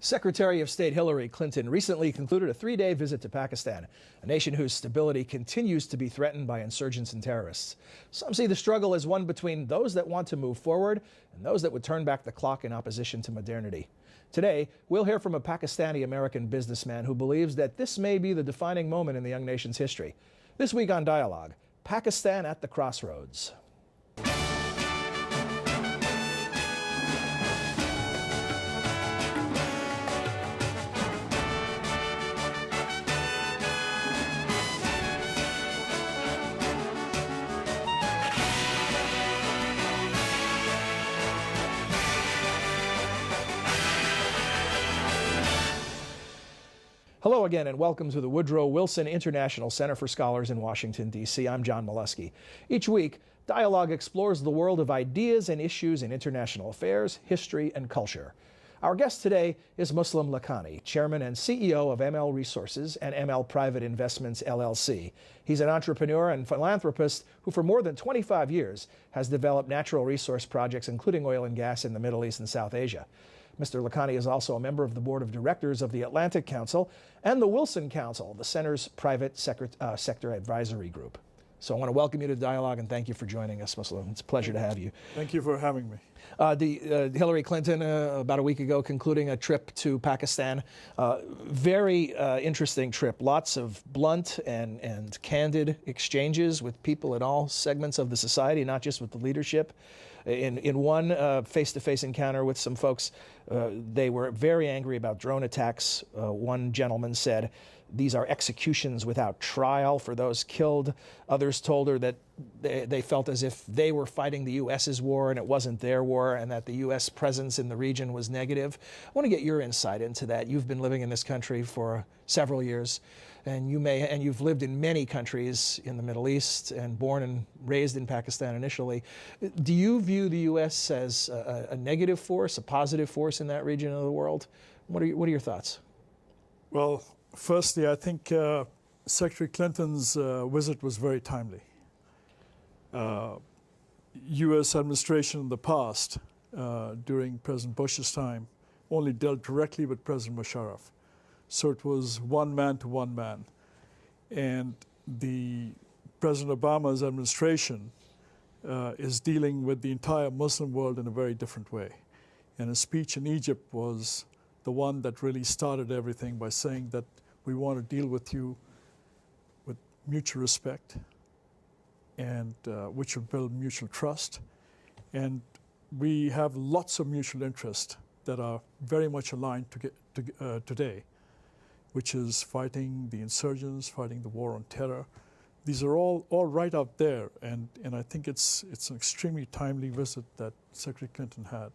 Secretary of State Hilary Clinton recently concluded a 3-day visit to Pakistan, a nation whose stability continues to be threatened by insurgents and terrorists. Some see the struggle as one between those that want to move forward and those that would turn back the clock in opposition to modernity. Today, we'll hear from a Pakistani-American businessman who believes that this may be the defining moment in the young nation's history. This week on Dialogue, Pakistan at the Crossroads. Hello again and welcome to the Woodrow Wilson International Center for Scholars in Washington, D.C. I'm John Milewski. Each week, Dialogue explores the world of ideas and issues in international affairs, history, and culture. Our guest today is Muslim Lakhani, Chairman and CEO of ML Resources and ML Private Investments, LLC. He's an entrepreneur and philanthropist who for more than 25 years has developed natural resource projects, including oil and gas in the Middle East and South Asia. Mr. Lakhani is also a member of the board of directors of the Atlantic Council and the Wilson Council, the center's private sector advisory group. So I want to welcome you to Dialogue and thank you for joining us, Muslim. It's a pleasure to have you. Thank you for having me. Hillary Clinton, about a week ago, concluding a trip to Pakistan. Very interesting trip. Lots of blunt and candid exchanges with people in all segments of the society, not just with the leadership. In one face-to-face encounter with some folks, they were very angry about drone attacks. One gentleman said, "These are executions without trial for those killed." Others told her that they felt as if they were fighting the U.S.'s war and it wasn't their war, and that the U.S. presence in the region was negative. I want to get your insight into that. You've been living in this country for several years, and you've lived in many countries in the Middle East and born and raised in Pakistan initially. Do you view the U.S. as a negative force, a positive force in that region of the world? What are your thoughts? Well, firstly, I think Secretary Clinton's visit was very timely. U.S. administration in the past, during President Bush's time, only dealt directly with President Musharraf. So it was one man to one man. And the President Obama's administration is dealing with the entire Muslim world in a very different way. And his speech in Egypt was the one that really started everything by saying that we want to deal with you with mutual respect, and which will build mutual trust. And we have lots of mutual interest that are very much aligned today, which is fighting the insurgents, fighting the war on terror. These are all right out there, and I think it's an extremely timely visit that Secretary Clinton had.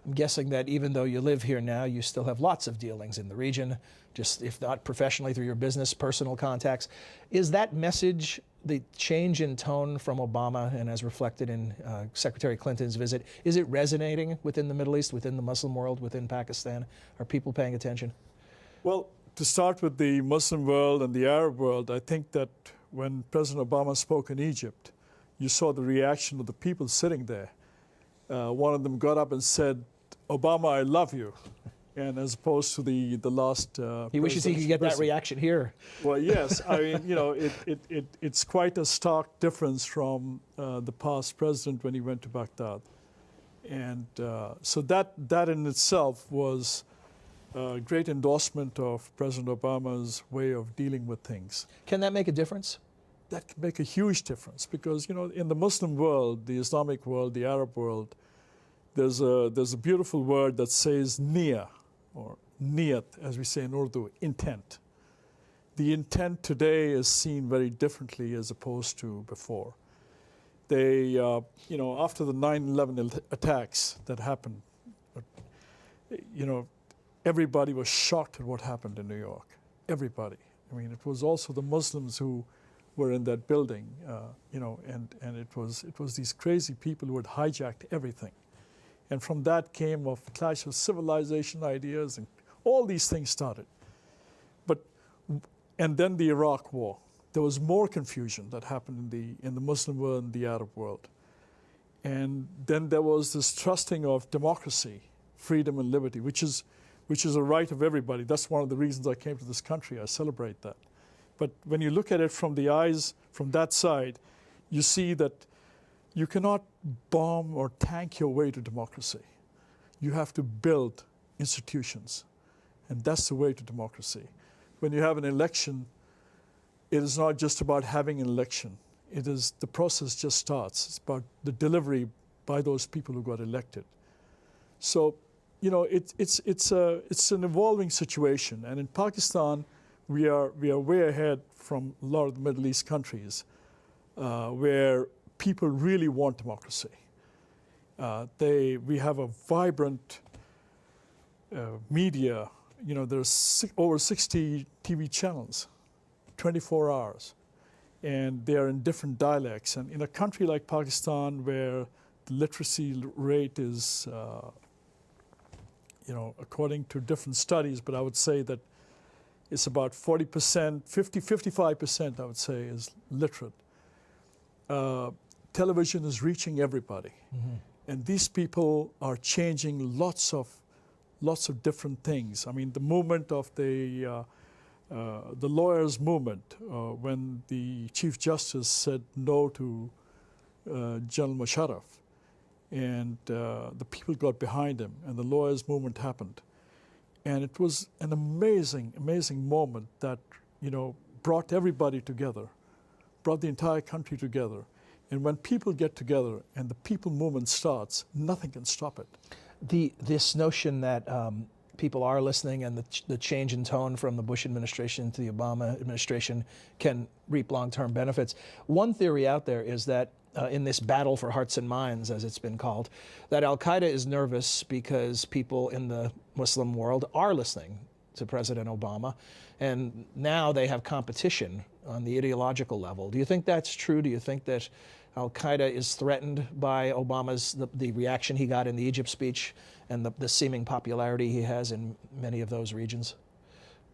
I'm guessing that even though you live here now, you still have lots of dealings in the region, just if not professionally through your business, personal contacts. Is that message, the change in tone from Obama and as reflected in Secretary Clinton's visit, is it resonating within the Middle East, within the Muslim world, within Pakistan? Are people paying attention? Well, to start with the Muslim world and the Arab world, I think that when President Obama spoke in Egypt, you saw the reaction of the people sitting there. One of them got up and said, "Obama, I love you," and as opposed to the last. He wishes he could get that reaction here. Well, yes, I mean, you know, it's quite a stark difference from the past president when he went to Baghdad, and so that in itself was a great endorsement of President Obama's way of dealing with things. Can that make a difference? That can make a huge difference because, you know, in the Muslim world, the Islamic world, the Arab world, there's a beautiful word that says niya, or niyat, as we say in Urdu, intent. The intent today is seen very differently as opposed to before. They, you know, after the 9/11 attacks that happened, you know, everybody was shocked at what happened in New York. Everybody. I mean, it was also the Muslims who were in that building, you know, and it was these crazy people who had hijacked everything. And from that came a clash of civilization ideas, and all these things started. And then the Iraq War. There was more confusion that happened in the Muslim world and the Arab world. And then there was this trusting of democracy, freedom and liberty, which which is a right of everybody. That's one of the reasons I came to this country. I celebrate that. But when you look at it from the eyes, from that side, you see that you cannot bomb or tank your way to democracy. You have to build institutions, and that's the way to democracy. When you have an election, it is not just about having an election. It is, the process just starts. It's about the delivery by those people who got elected. So, you know, it's an evolving situation, and in Pakistan, we are way ahead from a lot of the Middle East countries, where people really want democracy. We have a vibrant media. You know, there's over 60 TV channels, 24 hours, and they are in different dialects. And in a country like Pakistan, where the literacy rate is, you know, according to different studies, but I would say that it's about 40%, 55%, I would say, is literate. Television is reaching everybody. Mm-hmm. And these people are changing lots of different things. I mean, the movement of the lawyers' movement, when the Chief Justice said no to General Musharraf, and the people got behind him, and the lawyers' movement happened. And it was an amazing, amazing moment that, you know, brought everybody together, brought the entire country together. And when people get together and the people movement starts, nothing can stop it. This notion that people are listening and the change in tone from the Bush administration to the Obama administration can reap long-term benefits. One theory out there is that in this battle for hearts and minds, as it's been called, that al-Qaeda is nervous because people in the Muslim world are listening to President Obama, and now they have competition on the ideological level. Do you think that's true? Do you think that al-Qaeda is threatened by Obama's, the reaction he got in the Egypt speech and the seeming popularity he has in many of those regions?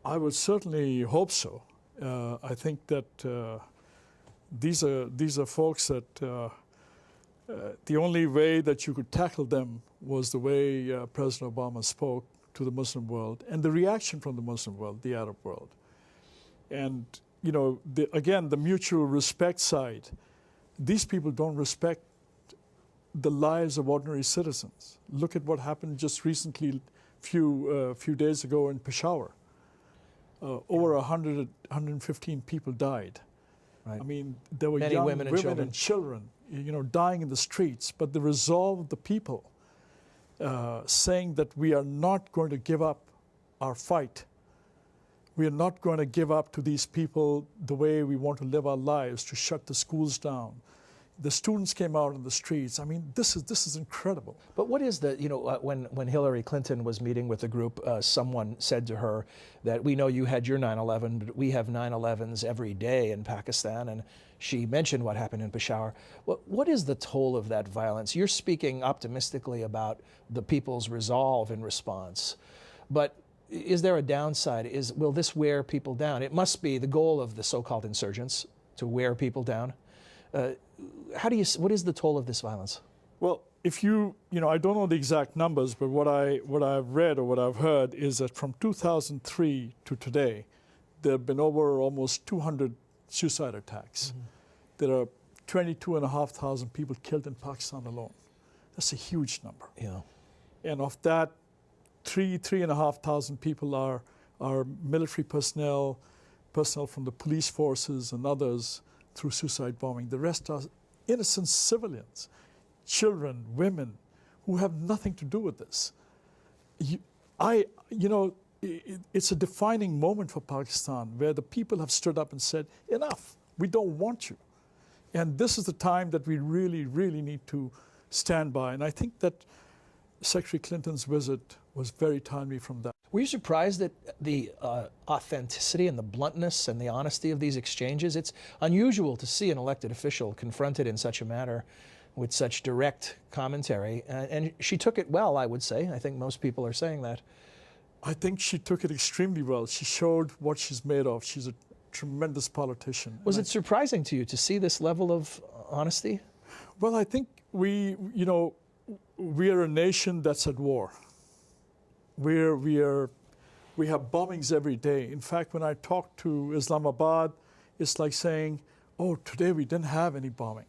I would certainly hope so. I think that these are folks that the only way that you could tackle them was the way President Obama spoke to the Muslim world and the reaction from the Muslim world, the Arab world. And, you know, again, the mutual respect side, these people don't respect the lives of ordinary citizens. Look at what happened just recently, few days ago in Peshawar. Over 115 people died. Right. I mean, there were many young women and children, you know, dying in the streets. But the resolve of the people, saying that we are not going to give up our fight. We are not going to give up to these people the way we want to live our lives, to shut the schools down. The students came out in the streets. I mean, this is incredible. But what is the, you know, when Hillary Clinton was meeting with the group, someone said to her that we know you had your 9/11, but we have 9/11s every day in Pakistan, and she mentioned what happened in Peshawar. What is the toll of that violence? You're speaking optimistically about the people's resolve in response, but is there a downside? Will this wear people down? It must be the goal of the so-called insurgents to wear people down. What is the toll of this violence? Well, if you know, I don't know the exact numbers, but what I've read or what I've heard is that from 2003 to today, there have been over almost 200 suicide attacks. Mm-hmm. There are 22,500 people killed in Pakistan alone. That's a huge number. Yeah. And of that, 3,500 people are military personnel from the police forces and others through suicide bombing. The rest are innocent civilians, children, women, who have nothing to do with this. It's a defining moment for Pakistan where the people have stood up and said, enough, we don't want you. And this is the time that we really, really need to stand by. And I think that Secretary Clinton's visit was very timely from that. Were you surprised at the authenticity and the bluntness and the honesty of these exchanges? It's unusual to see an elected official confronted in such a manner with such direct commentary. And she took it well, I would say. I think most people are saying that. I think she took it extremely well. She showed what she's made of. She's a tremendous politician. Was it surprising to you to see this level of honesty? Well, I think we are a nation that's at war. we have bombings every day. In fact, when I talk to Islamabad, it's like saying, oh, today we didn't have any bombing.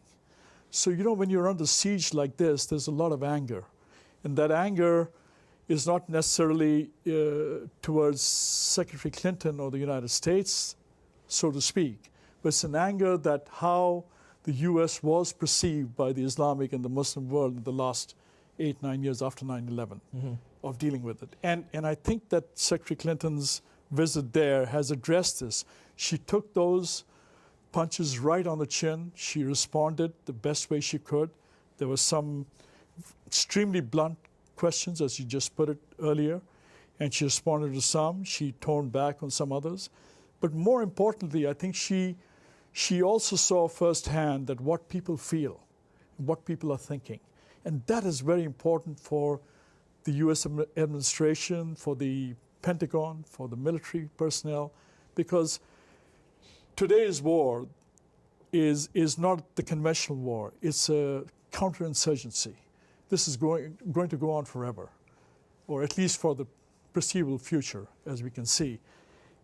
So, you know, when you're under siege like this, there's a lot of anger. And that anger is not necessarily towards Secretary Clinton or the United States, so to speak, but it's an anger that how the U.S. was perceived by the Islamic and the Muslim world in the last 8-9 years after 9/11 of dealing with it. And I think that Secretary Clinton's visit there has addressed this. She took those punches right on the chin. She responded the best way she could. There were some extremely blunt questions, as you just put it earlier, and she responded to some. She toned back on some others. But more importantly, I think she also saw firsthand that what people feel, what people are thinking. And that is very important for the U.S. administration, for the Pentagon, for the military personnel, because today's war is not the conventional war. It's a counterinsurgency. This is going to go on forever, or at least for the foreseeable future, as we can see.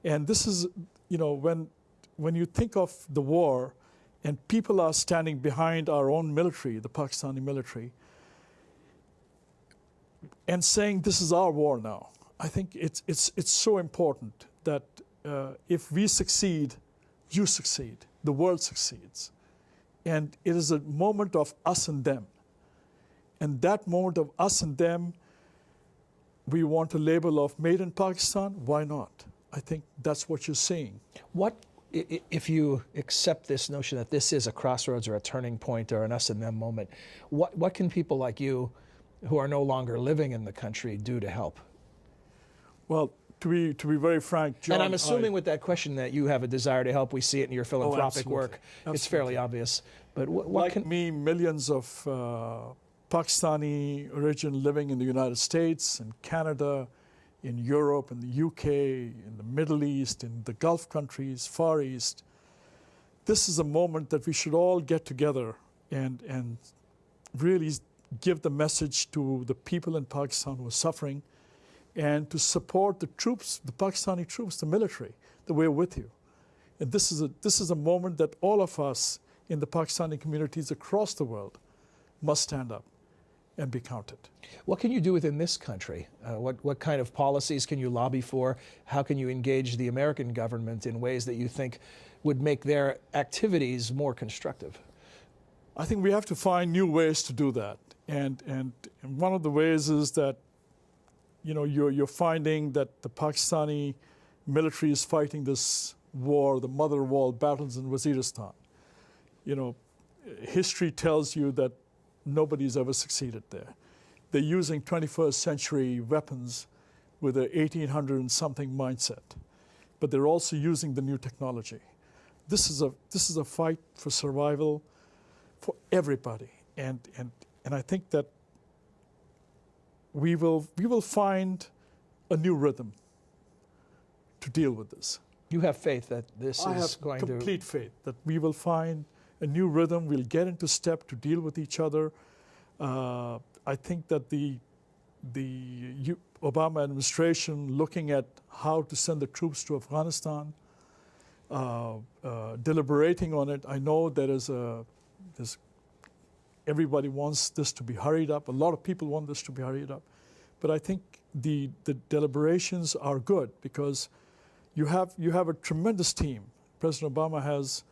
And this is, you know, when you think of the war and people are standing behind our own military, the Pakistani military, and saying this is our war now, I think it's so important that if we succeed, you succeed, the world succeeds. And it is a moment of us and them. And that moment of us and them, we want a label of made in Pakistan. Why not? I think that's what you're seeing. What, if you accept this notion that this is a crossroads or a turning point or an us and them moment, what can people like you who are no longer living in the country do to help? Well, to be very frank, John, and I'm assuming with that question that you have a desire to help. We see it in your philanthropic work. Absolutely. It's fairly obvious. But what like can... me, millions of Pakistani origin living in the United States, in Canada, in Europe, in the UK, in the Middle East, in the Gulf countries, Far East. This is a moment that we should all get together and really give the message to the people in Pakistan who are suffering, and to support the troops, the Pakistani troops, the military, that we're with you. And this is a moment that all of us in the Pakistani communities across the world must stand up and be counted. What can you do within this country? What kind of policies can you lobby for? How can you engage the American government in ways that you think would make their activities more constructive? I think we have to find new ways to do that. And one of the ways is that, you know, you're finding that the Pakistani military is fighting this war, the mother of all battles in Waziristan. You know, history tells you that nobody's ever succeeded there. They're using 21st century weapons with a 1800 and something mindset, but they're also using the new technology. This is a fight for survival for everybody, and I think that we will find a new rhythm to deal with this. You have faith that this is going to... I have complete faith that we will find a new rhythm. We'll get into step to deal with each other. I think that the Obama administration, looking at how to send the troops to Afghanistan, deliberating on it, I know there's everybody wants this to be hurried up. A lot of people want this to be hurried up. But I think the deliberations are good because you have a tremendous team. President Obama has,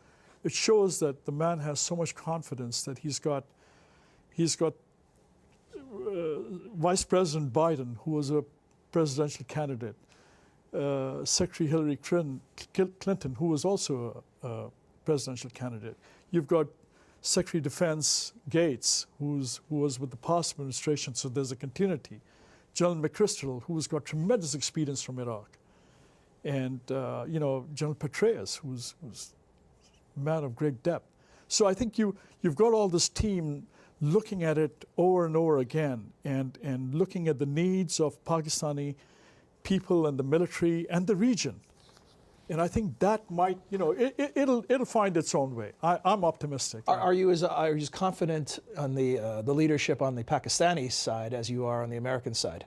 it shows that the man has so much confidence that he's got Vice President Biden, who was a presidential candidate, Secretary Hilary Clinton, who was also a presidential candidate. You've got Secretary of Defense Gates, who was with the past administration, so there's a continuity. General McChrystal, who's got tremendous experience from Iraq. And, you know, General Petraeus, who's a man of great depth. So I think you've got all this team looking at it over and over again and looking at the needs of Pakistani people and the military and the region. And I think that might, you know, it'll find its own way. I'm optimistic. Are you as confident on the leadership on the Pakistani side as you are on the American side?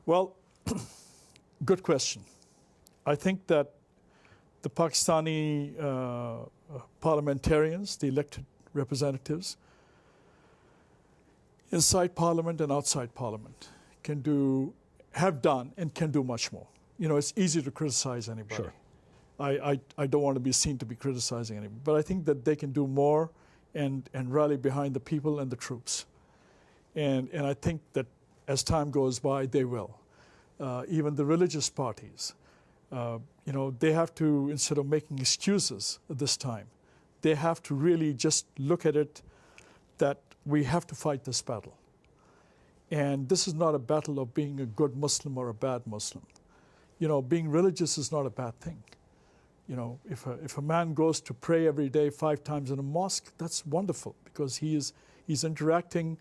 Well, good question. I think that the Pakistani parliamentarians, the elected representatives, inside parliament and outside parliament, have done and can do much more. You know, it's easy to criticize anybody. Sure. I don't want to be seen to be criticizing anybody, but I think that they can do more and rally behind the people and the troops. And I think that as time goes by, they will. Even the religious parties, you know, they have to, instead of making excuses at this time, they have to really just look at it that we have to fight this battle. And this is not a battle of being a good Muslim or a bad Muslim. You know, being religious is not a bad thing. You know, if a man goes to pray every day 5 times in a mosque, that's wonderful, because he's interacting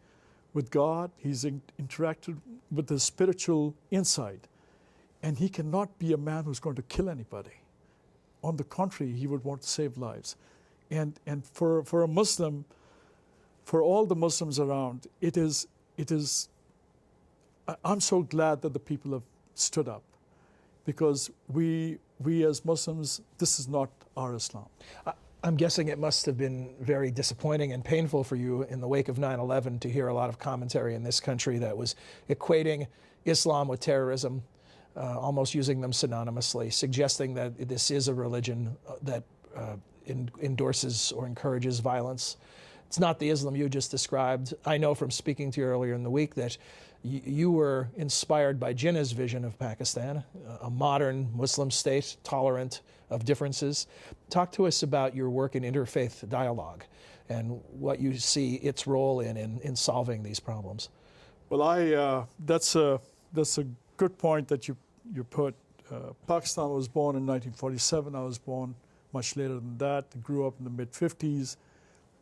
with God, he's interacted with the spiritual inside. And he cannot be a man who's going to kill anybody. On the contrary, he would want to save lives. And for a Muslim, for all the Muslims around, it is, I'm so glad that the people have stood up, because we as Muslims, this is not our Islam. I'm guessing it must have been very disappointing and painful for you in the wake of 9/11 to hear a lot of commentary in this country that was equating Islam with terrorism, almost using them synonymously, suggesting that this is a religion that endorses or encourages violence. It's not the Islam you just described. I know from speaking to you earlier in the week that you were inspired by Jinnah's vision of Pakistan, a modern Muslim state, tolerant of differences. Talk to us about your work in interfaith dialogue and what you see its role in solving these problems. Well, that's a good point that you put. Pakistan was born in 1947. I was born much later than that. I grew up in the mid-50s,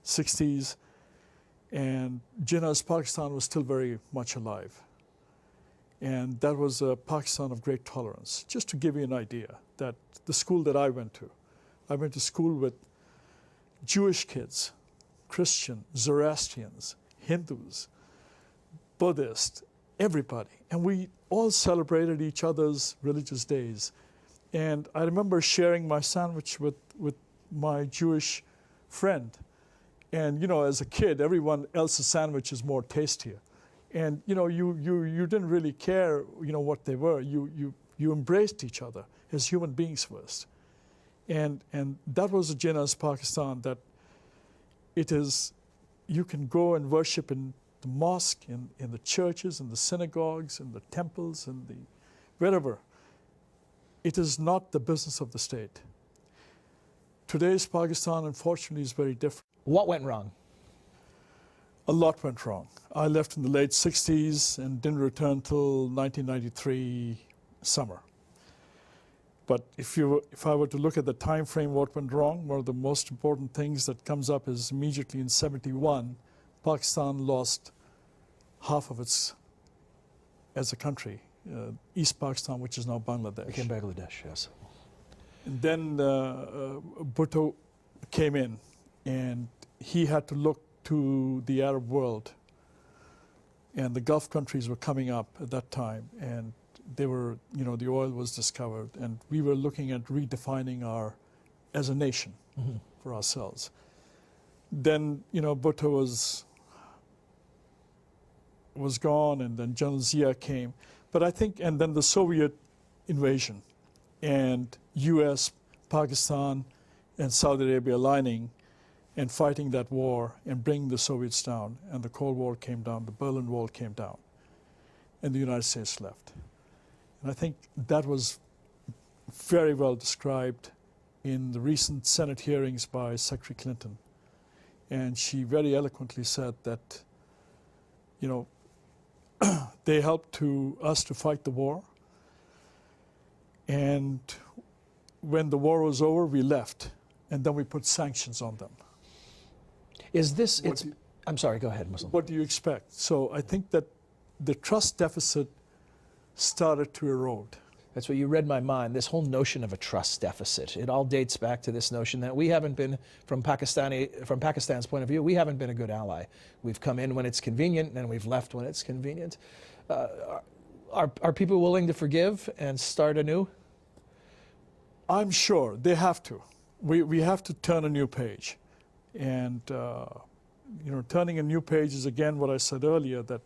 60s. And Jinnah's Pakistan was still very much alive. And that was a Pakistan of great tolerance. Just to give you an idea, that the school that I went to school with Jewish kids, Christian, Zoroastrians, Hindus, Buddhists, everybody. And we all celebrated each other's religious days. And I remember sharing my sandwich with my Jewish friend. And, you know, as a kid, everyone else's sandwich is more tastier. And, you know, you didn't really care, you know, what they were. You embraced each other as human beings first. And that was the Jinnah's Pakistan, that it is, you can go and worship in the mosque, in the churches, in the synagogues, in the temples, in the wherever. It is not the business of the state. Today's Pakistan, unfortunately, is very different. What went wrong? A lot went wrong. I left in the late 60s and didn't return till 1993 summer. But if I were to look at the time frame, what went wrong, one of the most important things that comes up is immediately in 71, Pakistan lost half of its, as a country, East Pakistan, which is now Bangladesh. Became Bangladesh, yes. And then Bhutto came in, and he had to look to the Arab world. And the Gulf countries were coming up at that time, and they were, you know, the oil was discovered, and we were looking at redefining as a nation for ourselves. Then, you know, Bhutto was gone, and then General Zia came. But I think, and then the Soviet invasion, and US, Pakistan, and Saudi Arabia aligning and fighting that war and bringing the Soviets down. And the Cold War came down, the Berlin Wall came down, and the United States left. And I think that was very well described in the recent Senate hearings by Secretary Clinton. And she very eloquently said that, you know, they helped us to fight the war. And when the war was over, we left. And then we put sanctions on them. Is this, I'm sorry, go ahead, Muslim. What do you expect? So I think that the trust deficit started to erode. That's what you read my mind, this whole notion of a trust deficit. It all dates back to this notion that we haven't been, from Pakistan's point of view, we haven't been a good ally. We've come in when it's convenient and we've left when it's convenient. Are people willing to forgive and start anew? I'm sure they have to. We have to turn a new page. And, turning a new page is, again, what I said earlier, that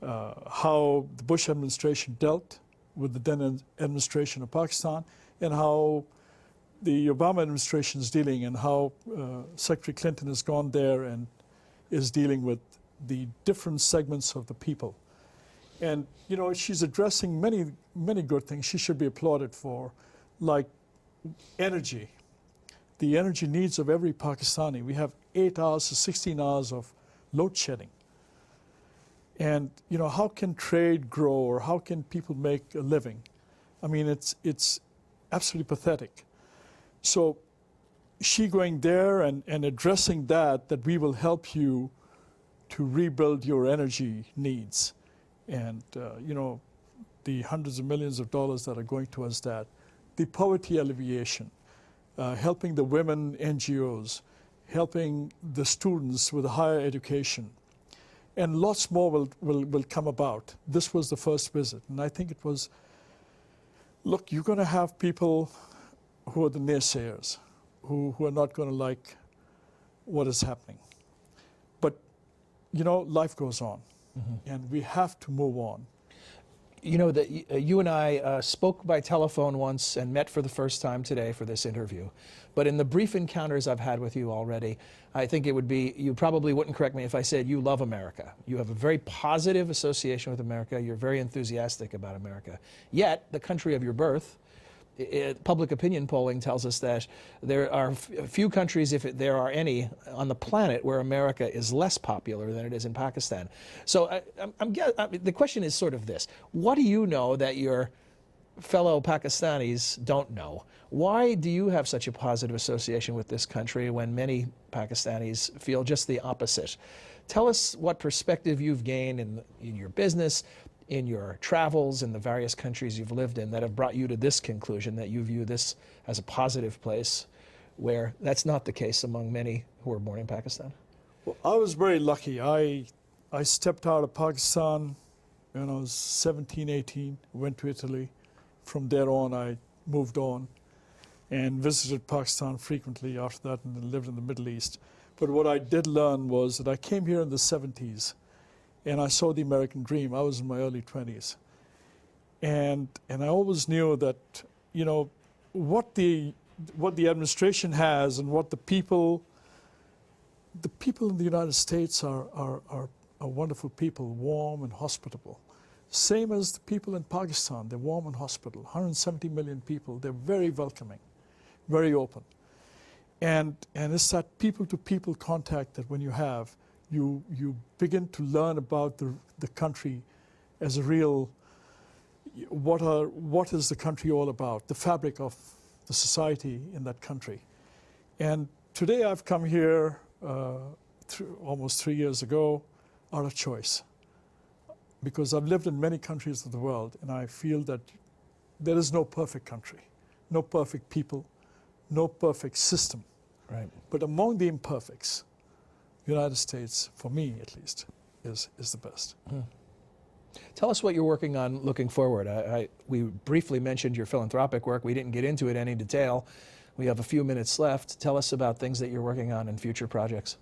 how the Bush administration dealt with the then administration of Pakistan, and how the Obama administration is dealing, and how Secretary Clinton has gone there and is dealing with the different segments of the people. And, she's addressing many, many good things she should be applauded for, like energy, the energy needs of every Pakistani. We have 8 hours to 16 hours of load shedding. And, how can trade grow, or how can people make a living? I mean, it's absolutely pathetic. So she going there and addressing that we will help you to rebuild your energy needs. And, the hundreds of millions of dollars that are going towards that, the poverty alleviation, helping the women NGOs, helping the students with higher education, and lots more will come about. This was the first visit, and I think it was, look, you're going to have people who are the naysayers, who are not going to like what is happening. But, life goes on, and we have to move on. You and I spoke by telephone once and met for the first time today for this interview. But in the brief encounters I've had with you already, I think you probably wouldn't correct me if I said you love America. You have a very positive association with America. You're very enthusiastic about America. Yet, the country of your birth, public opinion polling tells us that there are a few countries, if there are any, on the planet where America is less popular than it is in Pakistan. So the question is sort of this. What do you know that your fellow Pakistanis don't know? Why do you have such a positive association with this country when many Pakistanis feel just the opposite? Tell us what perspective you've gained in your business, in your travels in the various countries you've lived in, that have brought you to this conclusion, that you view this as a positive place, where that's not the case among many who were born in Pakistan? Well, I was very lucky. I stepped out of Pakistan when I was 17, 18, went to Italy. From there on, I moved on and visited Pakistan frequently after that, and then lived in the Middle East. But what I did learn was that I came here in the 70s, and I saw the American dream. I was in my early 20s. And I always knew that, what the administration has, and what the people in the United States are wonderful people, warm and hospitable. Same as the people in Pakistan, they're warm and hospitable. 170 million people, they're very welcoming, very open. And it's that people-to-people contact that when you have, you begin to learn about the country as a real, what is the country all about, the fabric of the society in that country. And today I've come here almost 3 years ago out of choice, because I've lived in many countries of the world, and I feel that there is no perfect country, no perfect people, no perfect system. Right. But among the imperfects, the United States, for me at least, is the best. Tell us what you're working on looking forward. We briefly mentioned your philanthropic work. We didn't get into it in any detail. We have a few minutes left. Tell us about things that you're working on in future projects.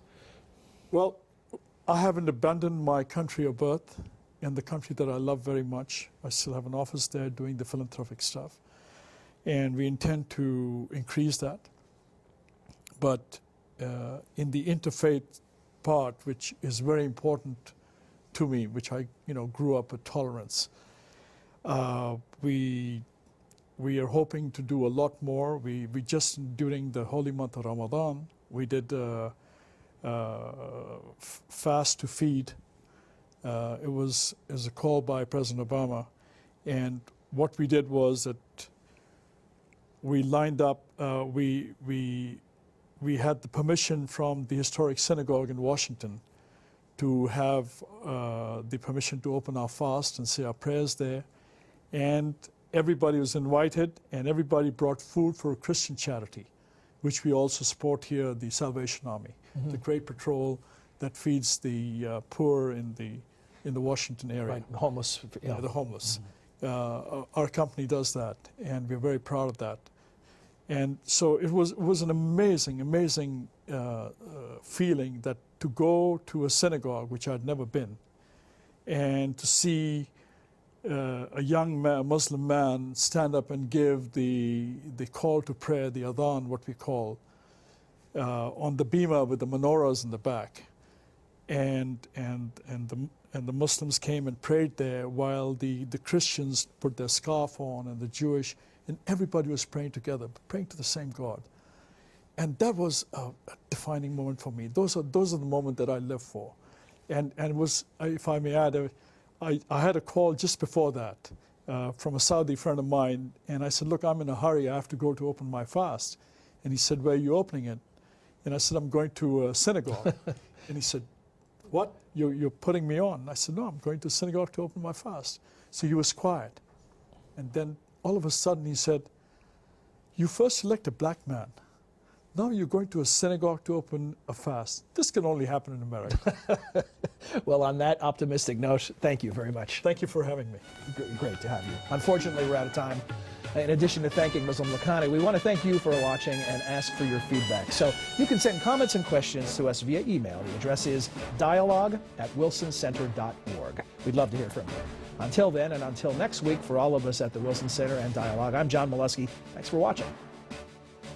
Well, I haven't abandoned my country of birth and the country that I love very much. I still have an office there doing the philanthropic stuff. And we intend to increase that. But in the interfaith part, which is very important to me, which I grew up with tolerance, we are hoping to do a lot more. We just, during the holy month of Ramadan, we did fast to feed. It was a call by President Obama, and what we did was that we lined up. We had the permission from the historic synagogue in Washington to have the permission to open our fast and say our prayers there, and everybody was invited, and everybody brought food for a Christian charity, which we also support here, the Salvation Army, the great patrol that feeds the poor in in the Washington area. Right, homeless. Yeah, the homeless. Our company does that, and we're very proud of that. And so it was an amazing feeling that to go to a synagogue, which I'd never been, and to see a young man, a Muslim man, stand up and give the call to prayer, the adhan, what we call, on the bima with the menorahs in the back, and the Muslims came and prayed there while the Christians put their scarf on, and the Jewish, and everybody was praying together, praying to the same God. And that was a defining moment for me. Those are the moments that I live for. And it was, if I may add, I had a call just before that from a Saudi friend of mine, and I said, look, I'm in a hurry, I have to go to open my fast. And he said, where are you opening it? And I said, I'm going to a synagogue. And he said, what? You're putting me on? I said, no, I'm going to a synagogue to open my fast. So he was quiet. And then all of a sudden he said, you first select a black man. Now you're going to a synagogue to open a fast. This can only happen in America. Well, on that optimistic note, thank you very much. Thank you for having me. Great to have you. Unfortunately, we're out of time. In addition to thanking Muslim Lakhani, we want to thank you for watching and ask for your feedback. So you can send comments and questions to us via email. The address is dialogue@wilsoncenter.org. We'd love to hear from you. Until then, and until next week, for all of us at the Wilson Center and Dialogue, I'm John Milewski. Thanks for watching.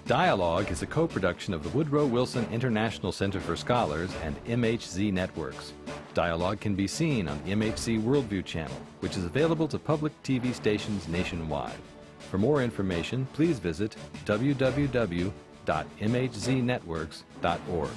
Dialogue is a co-production of the Woodrow Wilson International Center for Scholars and MHZ Networks. Dialogue can be seen on the MHZ Worldview channel, which is available to public TV stations nationwide. For more information, please visit www.mhznetworks.org.